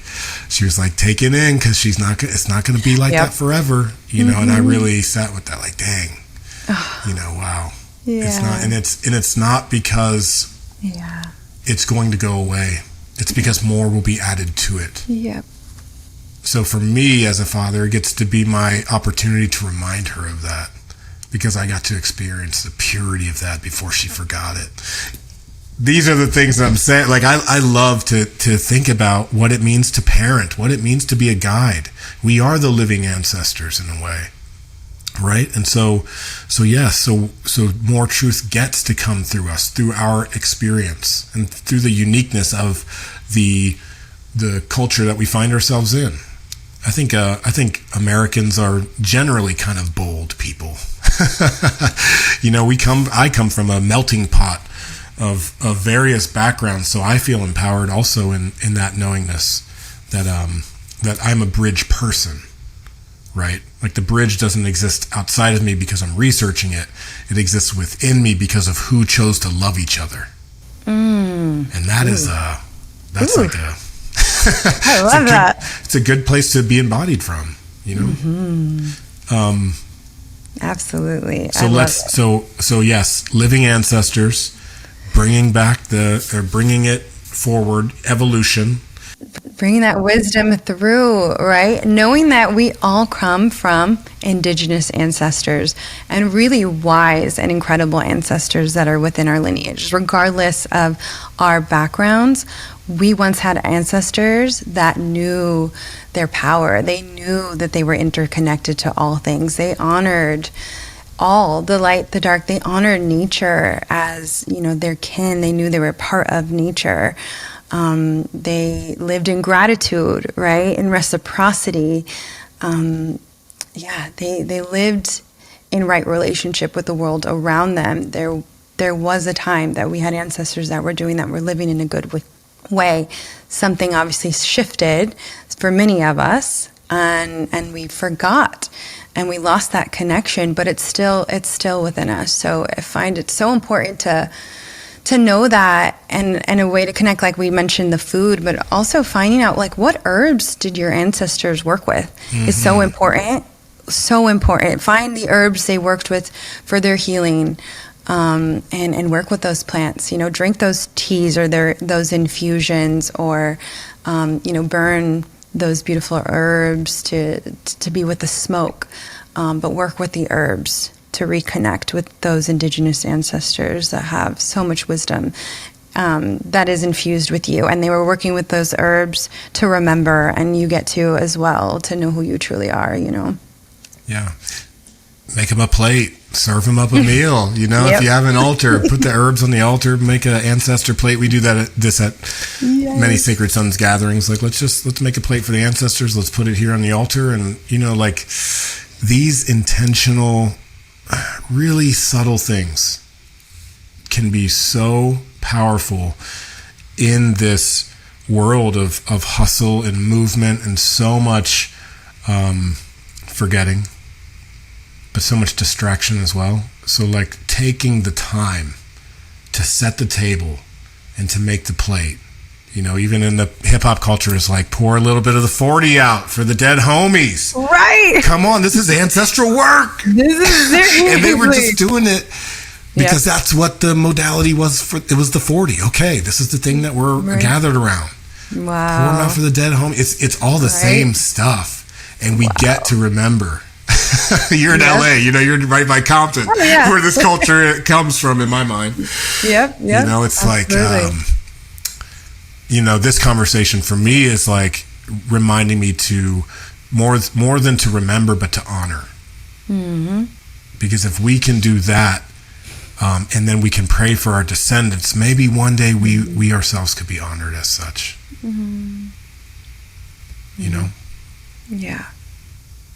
she was like, take it in, because it's not going to be like that forever, and I really sat with that, like, dang, wow. Yeah. It's not, and it's not because it's going to go away. It's because more will be added to it. Yep. So for me as a father, it gets to be my opportunity to remind her of that, because I got to experience the purity of that before she forgot it. These are the things that I'm saying. Like, I love to think about what it means to parent, what it means to be a guide. We are the living ancestors in a way, right? And so more truth gets to come through us, through our experience, and through the uniqueness of the culture that we find ourselves in. I think Americans are generally kind of bold people. I come from a melting pot of various backgrounds, so I feel empowered also in that knowingness that I'm a bridge person, right? Like, the bridge doesn't exist outside of me because I'm researching it. It exists within me because of who chose to love each other. And that is that's like a I love that. It's a good place to be embodied from, Absolutely. So yes, living ancestors, bringing it forward, evolution, bringing that wisdom through, right? Knowing that we all come from Indigenous ancestors, and really wise and incredible ancestors that are within our lineage, regardless of our backgrounds. We once had ancestors that knew their power. They knew that they were interconnected to all things. They honored all, the light, the dark. They honored nature as, their kin. They knew they were part of nature. They lived in gratitude, right? In reciprocity. They lived in right relationship with the world around them. There was a time that we had ancestors that were doing that, were living in a good way, something obviously shifted for many of us, and we forgot, and we lost that connection, but it's still within us. So I find it so important to know that, and a way to connect, like we mentioned the food, but also finding out like what herbs did your ancestors work with is so important. So important. Find the herbs they worked with for their healing, and work with those plants. Drink those teas or those infusions, or burn those beautiful herbs to be with the smoke. But work with the herbs to reconnect with those Indigenous ancestors that have so much wisdom that is infused with you. And they were working with those herbs to remember, and you get to as well to know who you truly are, Yeah. Make them a plate. Serve them up a meal. Yep. If you have an altar, put the herbs on the altar, make an ancestor plate. We do that at many Sacred Sons gatherings. Like, let's make a plate for the ancestors. Let's put it here on the altar. And, like these intentional, really subtle things can be so powerful in this world of hustle and movement and so much forgetting, but so much distraction as well. So like taking the time to set the table and to make the plate, even in the hip hop culture, is like, pour a little bit of the 40 out for the dead homies. Right. Come on, this is ancestral work. This is seriously. And they were just doing it because that's what the modality was. It was the 40. Okay, this is the thing that we're gathered around. Wow. Pour them out for the dead homie. It's all the same stuff, and we get to remember. You're in LA, you're right by Compton, where this culture comes from, in my mind. Yep. It's absolutely. Like, this conversation for me is like reminding me to more than to remember, but to honor. Mm-hmm. Because if we can do that, and then we can pray for our descendants, maybe one day we ourselves could be honored as such. Mm-hmm. Yeah.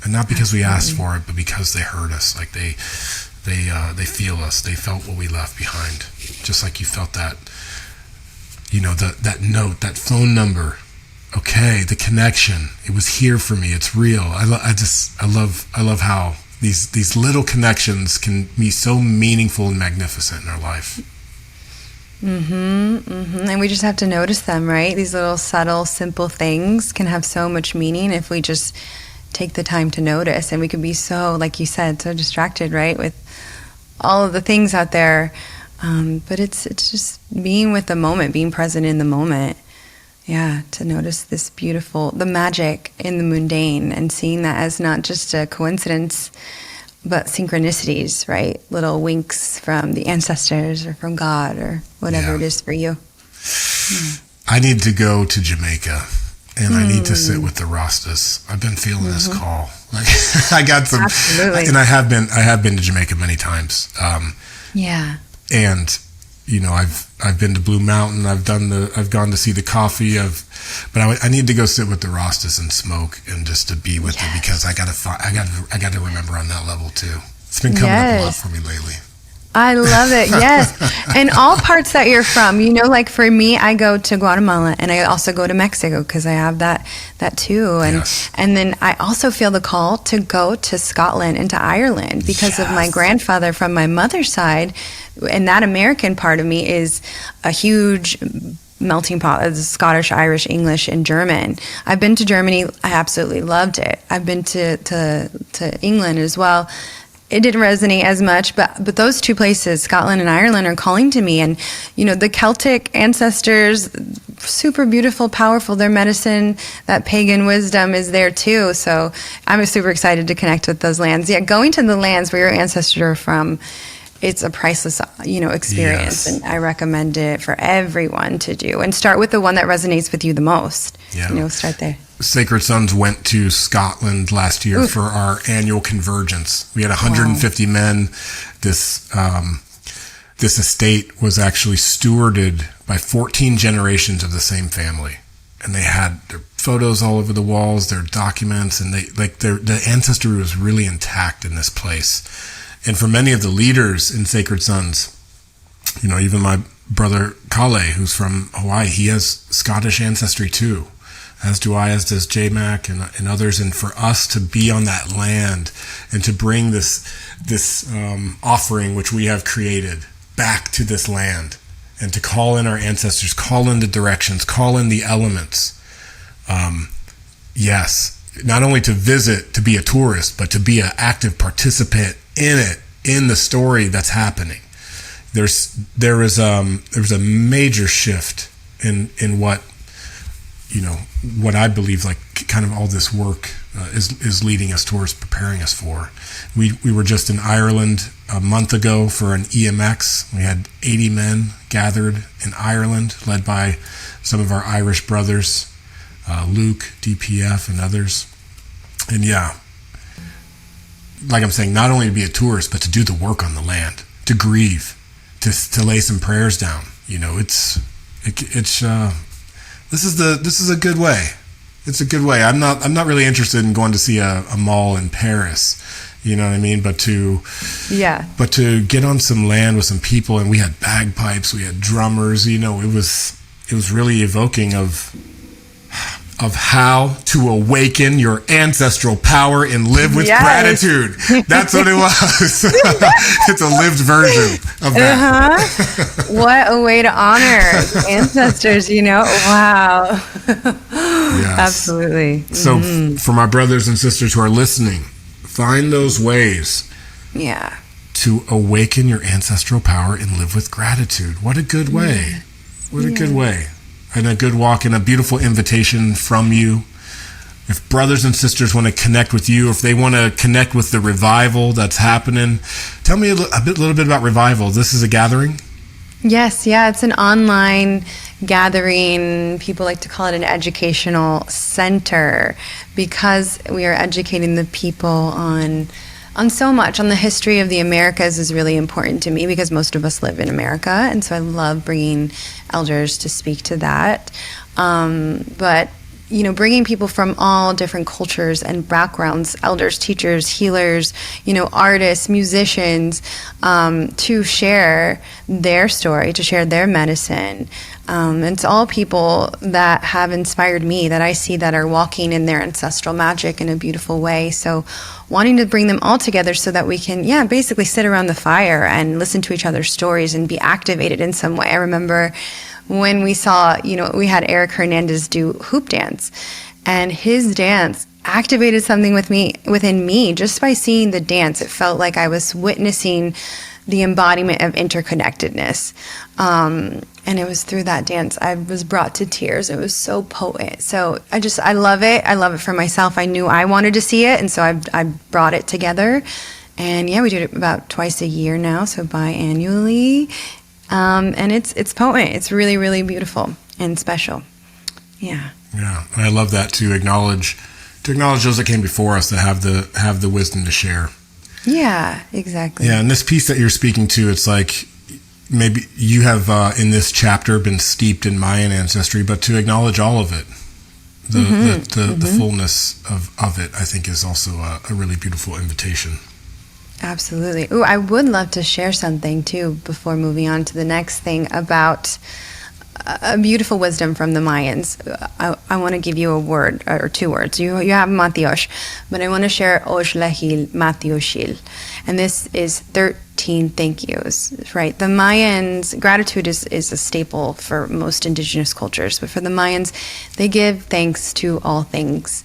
And not because we asked for it, but because they heard us. Like they feel us. They felt what we left behind. Just like you felt that, that note, that phone number. Okay, the connection. It was here for me. It's real. I love how these little connections can be so meaningful and magnificent in our life. And we just have to notice them, right? These little subtle, simple things can have so much meaning if we just take the time to notice. And we can be so, like you said, so distracted, right, with all of the things out there. But it's just being with the moment, being present in the moment. Yeah, to notice this beautiful, the magic in the mundane, and seeing that as not just a coincidence, but synchronicities, right? Little winks from the ancestors or from God or whatever it is for you. I need to go to Jamaica, and I need to sit with the Rastas. I've been feeling this call. Like I got some, absolutely. And I have been to Jamaica many times. And I've been to Blue Mountain. I've gone to see the coffee. But I need to go sit with the Rastas and smoke, and just to be with them, because I got to remember on that level too. It's been coming up a lot for me lately. I love it. Yes. And all parts that you're from, like for me, I go to Guatemala, and I also go to Mexico because I have that too. And then I also feel the call to go to Scotland and to Ireland because of my grandfather from my mother's side. And that American part of me is a huge melting pot of Scottish, Irish, English, and German. I've been to Germany. I absolutely loved it. I've been to England as well. It didn't resonate as much, but those two places, Scotland and Ireland, are calling to me. And, the Celtic ancestors, super beautiful, powerful. Their medicine, that pagan wisdom is there too. So I'm super excited to connect with those lands. Yeah, going to the lands where your ancestors are from, it's a priceless, experience. Yes. And I recommend it for everyone to do. And start with the one that resonates with you the most. Yeah. Start there. Sacred Sons went to Scotland last year for our annual Convergence. We had 150 men. This estate was actually stewarded by 14 generations of the same family, and they had their photos all over the walls, their documents, and the ancestry was really intact in this place. And for many of the leaders in Sacred Sons, even Brother Kale, who's from Hawaii. He has Scottish ancestry too, as do I, as does J-Mac and others. And for us to be on that land and to bring this offering which we have created back to this land, and to call in our ancestors, call in the directions, call in the elements. Yes, not only to visit, to be a tourist, but to be an active participant in it, in the story that's happening. There was a major shift in what I believe, like, kind of all this work is leading us towards, preparing us for. We were just in Ireland a month ago for an EMX. We had 80 men gathered in Ireland, led by some of our Irish brothers, Luke, DPF, and others. And yeah, like I'm saying, not only to be a tourist, but to do the work on the land, to grieve, to lay some prayers down. This is a good way. It's a good way. I'm not really interested in going to see a mall in Paris. You know what I mean? But to get on some land with some people, and we had bagpipes, we had drummers. It was really evoking of how to awaken your ancestral power and live with gratitude. That's what it was. It's a lived version of that. What a way to honor ancestors, Wow. Yes. Absolutely. So for my brothers and sisters who are listening, find those ways to awaken your ancestral power and live with gratitude. What a good way. What a good way. And a good walk, and a beautiful invitation from you. If brothers and sisters want to connect with you, if they want to connect with the revival that's happening, tell me a little bit about revival. This is a gathering? Yes, it's an online gathering. People like to call it an educational center, because we are educating the people on so much. On the history of the Americas is really important to me, because most of us live in America, and so I love bringing elders to speak to that. But bringing people from all different cultures and backgrounds, elders, teachers, healers, artists, musicians, to share their story, to share their medicine. It's all people that have inspired me, that I see that are walking in their ancestral magic in a beautiful way. So wanting to bring them all together so that we can, basically sit around the fire and listen to each other's stories and be activated in some way. I remember when we saw, we had Eric Hernandez do hoop dance, and his dance activated something within me just by seeing the dance. It felt like I was witnessing the embodiment of interconnectedness. And it was through that dance I was brought to tears. It was so potent. So I love it. I love it for myself. I knew I wanted to see it, and so I brought it together. And we do it about twice a year now, so biannually. And it's potent. It's really, really beautiful and special. Yeah. Yeah, and I love that, to acknowledge those that came before us, that have the wisdom to share. Yeah, exactly. Yeah, and this piece that you're speaking to, it's like, maybe you have in this chapter been steeped in Mayan ancestry, but to acknowledge all of it, the fullness of it, I think, is also a really beautiful invitation. Absolutely. Ooh, I would love to share something too before moving on to the next thing about a beautiful wisdom from the Mayans. I want to give you a word or two words. You have Maltyox, but I want to share Oxlahil Maltyoxil. And this is 13 thank yous, right? The Mayans, gratitude is a staple for most indigenous cultures, but for the Mayans, they give thanks to all things,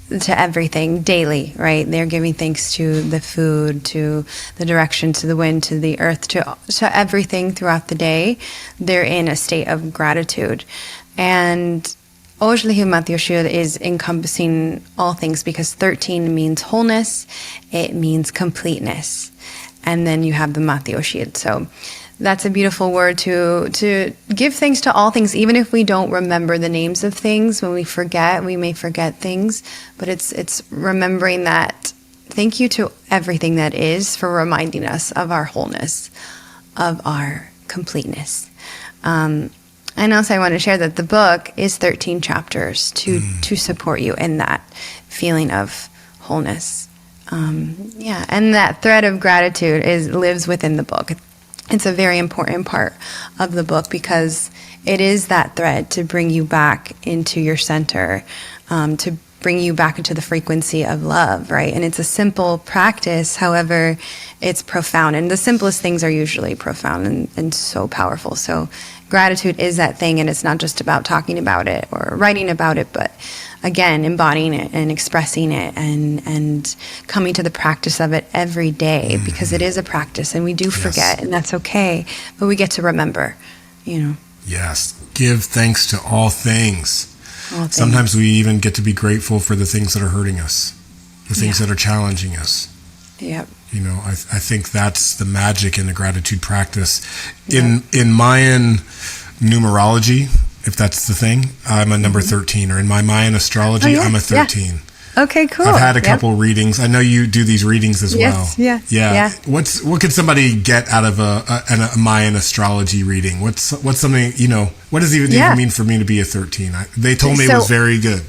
to everything daily, right? They're giving thanks to the food, to the direction, to the wind, to the earth, to everything throughout the day. They're in a state of gratitude. And Oxlahil Maltyoxil is encompassing all things, because 13 means wholeness, it means completeness. And then you have the Maltyoxil. So that's a beautiful word to give thanks to all things, even if we don't remember the names of things. When we may forget things, but it's remembering that thank you to everything that is, for reminding us of our wholeness, of our completeness. And also I want to share that the book is 13 chapters to support you in that feeling of wholeness. And that thread of gratitude lives within the book. It's a very important part of the book because it is that thread to bring you back into your center, to bring you back into the frequency of love, right? And it's a simple practice, however, it's profound. And the simplest things are usually profound and so powerful. So gratitude is that thing, and it's not just about talking about it or writing about it, but again, embodying it and expressing it and coming to the practice of it every day, because it is a practice and we do forget, and that's okay, but we get to remember, you know. Yes. Give thanks to all things. All things. Sometimes we even get to be grateful for the things that are hurting us, the things that are challenging us. Yep. You know, I think that's the magic in the gratitude practice. In Mayan numerology, if that's the thing, I'm a number 13, or in my Mayan astrology, I'm a 13. Yeah. Okay, cool. I've had a couple readings. I know you do these readings as well. Yeah. What could somebody get out of a Mayan astrology reading? What's something, you know, what does it even mean for me to be a 13? They told me it was very good.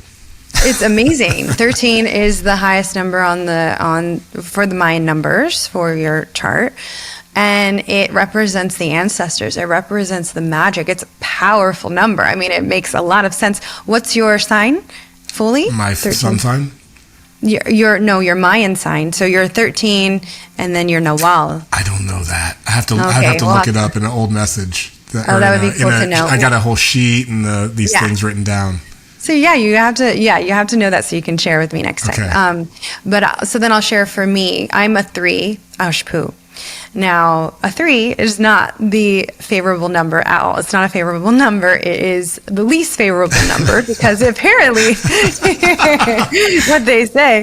It's amazing. 13 is the highest number for the Mayan numbers for your chart. And it represents the ancestors. It represents the magic. It's a powerful number. I mean, it makes a lot of sense. What's your sign fully? My 13. Sun sign? Your Mayan sign. So you're 13, and then you're Nawal. I don't know that. I have to look it up in an old message. That would be cool to know. I got a whole sheet and these things written down. So you have to know that so you can share with me next time. Okay. So then I'll share for me. I'm a 3, Ashpu. Now, a 3 is not the favorable number at all. It's not a favorable number. It is the least favorable number because apparently what they say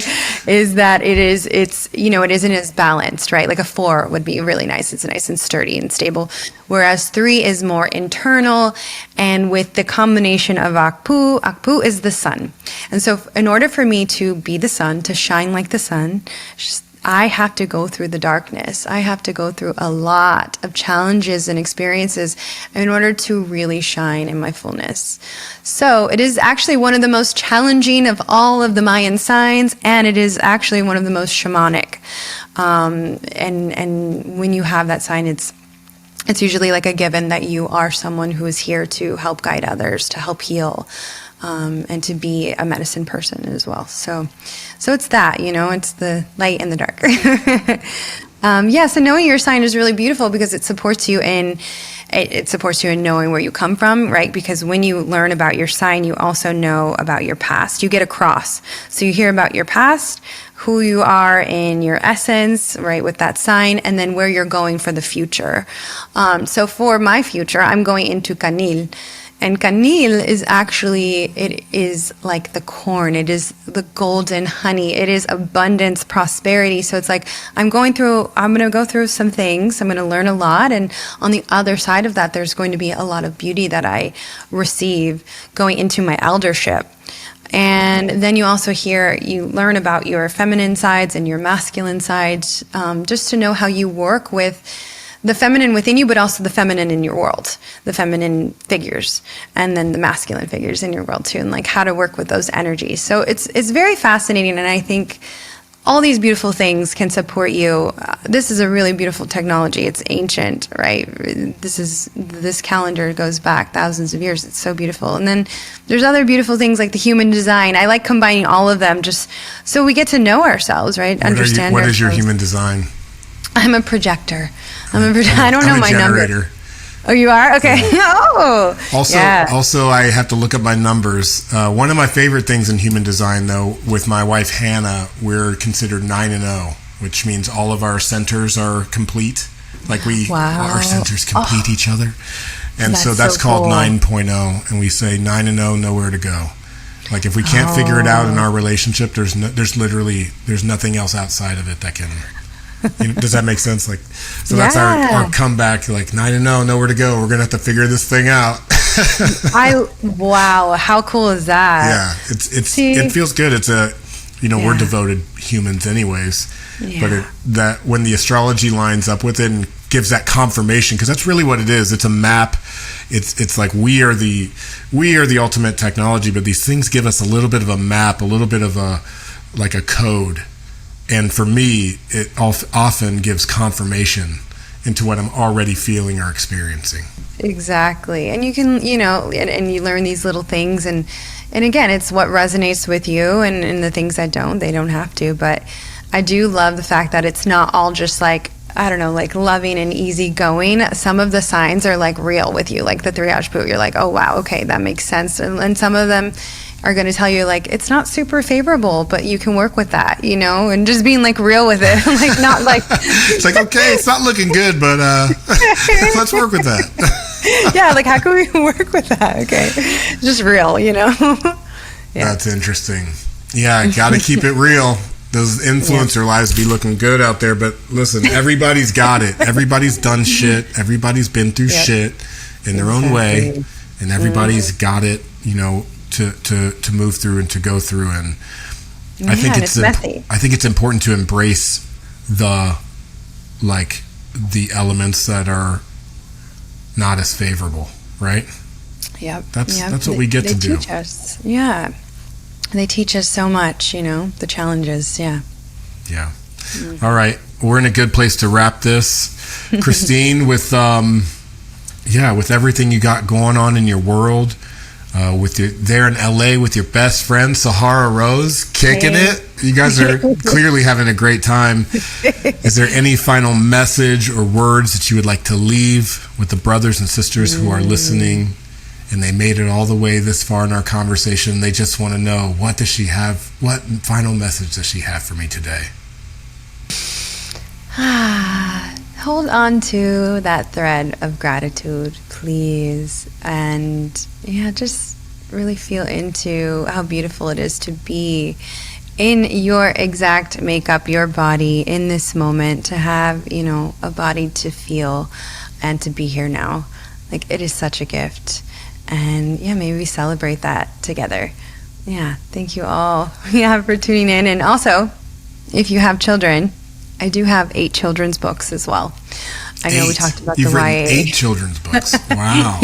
is that it isn't as balanced, right? Like a 4 would be really nice. It's nice and sturdy and stable. Whereas 3 is more internal, and with the combination of Akpu is the sun. And so in order for me to be the sun, to shine like the sun, I have to go through the darkness. I have to go through a lot of challenges and experiences in order to really shine in my fullness. So it is actually one of the most challenging of all of the Mayan signs, and it is actually one of the most shamanic. And when you have that sign, it's usually like a given that you are someone who is here to help guide others, to help heal. And to be a medicine person as well. So it's that, it's the light and the dark. So knowing your sign is really beautiful because it supports you in knowing where you come from, right? Because when you learn about your sign, you also know about your past. You get a cross. So you hear about your past, who you are in your essence, right, with that sign, and then where you're going for the future. So for my future, I'm going into Canil. And Canil it is like the corn. It is the golden honey. It is abundance, prosperity. So it's like, I'm going to go through some things. I'm going to learn a lot. And on the other side of that, there's going to be a lot of beauty that I receive going into my eldership. And then you learn about your feminine sides and your masculine sides, just to know how you work with the feminine within you, but also the feminine in your world, the feminine figures, and then the masculine figures in your world too, and like how to work with those energies. So it's very fascinating, and I think all these beautiful things can support you. This is a really beautiful technology. It's ancient, right? This calendar goes back thousands of years. It's so beautiful. And then there's other beautiful things like the human design. I like combining all of them just so we get to know ourselves, right? What is your human design? I'm a projector. I don't know my generator. number. Oh, you are? Okay. Oh. Also, I have to look up my numbers. One of my favorite things in human design, though, with my wife Hannah, we're considered 9 and 0, which means all of our centers are complete. Like our centers complete each other. And so that's called cool. 9.0, and we say 9 and 0, nowhere to go. Like if we can't figure it out in our relationship, there's nothing else outside of it that can. Does that make sense? That's our comeback. Like 9 and 0, nowhere to go. We're gonna have to figure this thing out. Wow, how cool is that? Yeah, it feels good. It's we're devoted humans anyways, but that when the astrology lines up with it and gives that confirmation, because that's really what it is. It's a map. It's like we are the ultimate technology, but these things give us a little bit of a map, a little bit of a code. And for me, it often gives confirmation into what I'm already feeling or experiencing. Exactly. And you can, and you learn these little things. And again, it's what resonates with you, and the things that don't, they don't have to. But I do love the fact that it's not all just like, I don't know, like loving and easygoing. Some of the signs are like real with you, like the triage boot. You're like, oh, wow, okay, that makes sense. And some of them are going to tell you like, it's not super favorable, but you can work with that, and just being like real with it. Like, not like, it's like, okay, it's not looking good, but let's work with that. Yeah. Like, how can we work with that? Okay. Just real, Yeah. That's interesting. Yeah. Got to keep it real. Those influencer lives be looking good out there, but listen, everybody's got it. Everybody's done shit. Everybody's been through shit in their own way, and everybody's got it, to move through and to go through. And I think it's messy. I think it's important to embrace the elements that are not as favorable, right? Yep. That's what we get to do. They teach us. Yeah. They teach us so much, the challenges. Yeah. Yeah. All right. We're in a good place to wrap this. Christine, with everything you got going on in your world, there in LA with your best friend, Sahara Rose, kicking it. You guys are clearly having a great time. Is there any final message or words that you would like to leave with the brothers and sisters who are listening? And they made it all the way this far in our conversation. They just want to know, what final message does she have for me today? Hold on to that thread of gratitude, please. And just really feel into how beautiful it is to be in your exact makeup, your body in this moment, to have, a body to feel and to be here now. Like, it is such a gift. And maybe we celebrate that together. Yeah, thank you all for tuning in. And also, if you have children, I do have 8 children's books as well. I know we talked about You've the written YA. 8 children's books. Wow.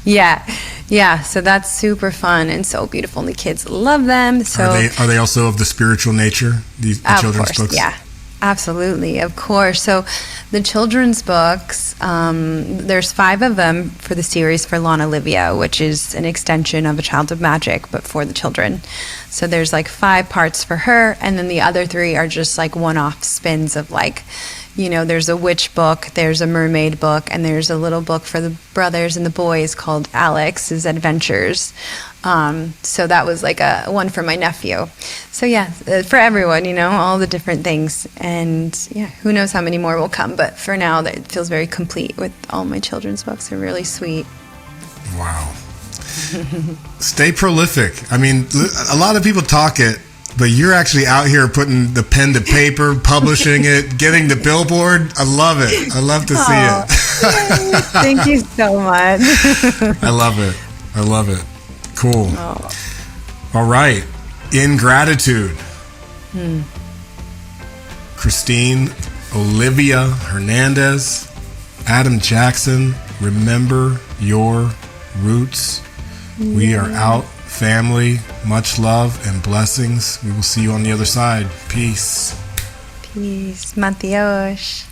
Yeah. So that's super fun and so beautiful, and the kids love them. So are they also of the spiritual nature? The children's books. Yeah. Absolutely, of course. So the children's books, there's 5 of them for the series for Olivia, which is an extension of A Child of Magic, but for the children. So there's like 5 parts for her, and then the other 3 are just like one-off spins of like, there's a witch book, there's a mermaid book, and there's a little book for the brothers and the boys called Alex's Adventures. So that was like a one for my nephew. So for everyone, all the different things. And who knows how many more will come. But for now, it feels very complete with all my children's books. They're really sweet. Wow. Stay prolific. I mean, a lot of people talk it, but you're actually out here putting the pen to paper, publishing it, getting the billboard. I love it. I love to see it. Thank you so much. I love it. Cool. All right. In gratitude. Christine, Olivia Hernandez, Adam Jackson, remember your roots. We are out. Family, much love and blessings. We will see you on the other side. Peace. Peace. Maltyox.